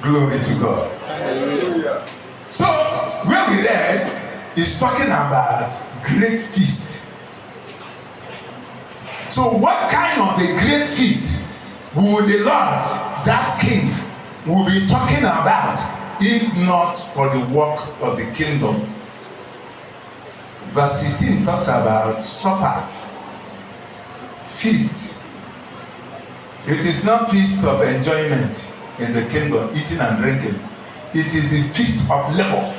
Glory to God. Hallelujah. So, where we read is talking about great feast. So, what kind of a great feast will the Lord, that King, will be talking about if not for the work of the kingdom? Verse 16 talks about supper, feast. It is not feast of enjoyment in the kingdom, eating and drinking. It is the feast of labor.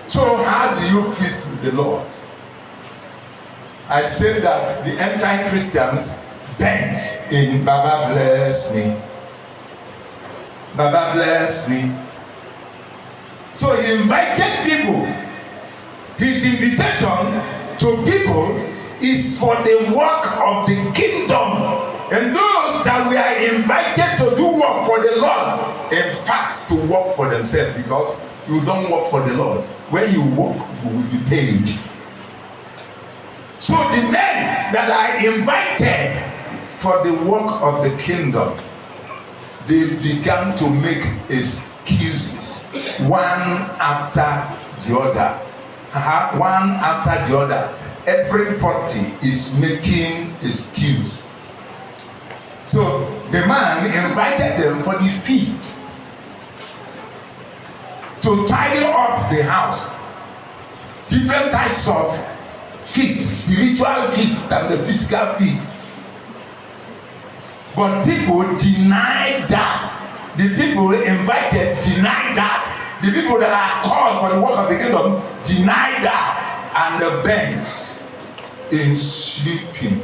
So how do you feast with the Lord? I said that the anti-Christians bent in Baba bless me. Baba bless me. So he invited people. His invitation to people is for the work of the kingdom. And those that we are invited to do work for the Lord, in fact, to work for themselves, because you don't work for the Lord. When you work, you will be paid. So the men that are invited for the work of the kingdom, they began to make excuses, one after the other. One after the other. Everybody is making excuse. So the man invited them for the feast to tidy up the house. Different types of feast, spiritual feast and the physical feast. But people denied that. The people invited denied that. The people that are called for the work of the kingdom denied that. And the bent in sleeping.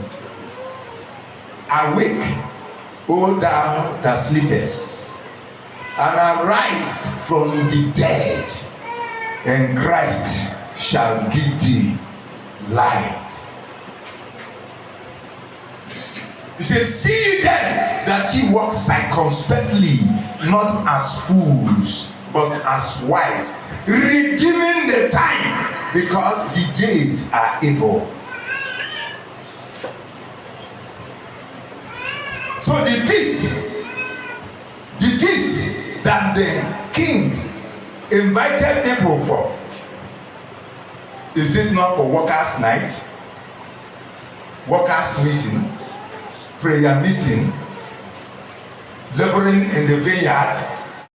Awake, O thou that sleepest, and arise from the dead, and Christ shall give thee light. He says, see then that ye walk circumspectly, not as fools, but as wise, redeeming the time, because the days are evil. So the feast that the king invited people for, is it not for workers' night, workers' meeting, prayer meeting, laboring in the vineyard,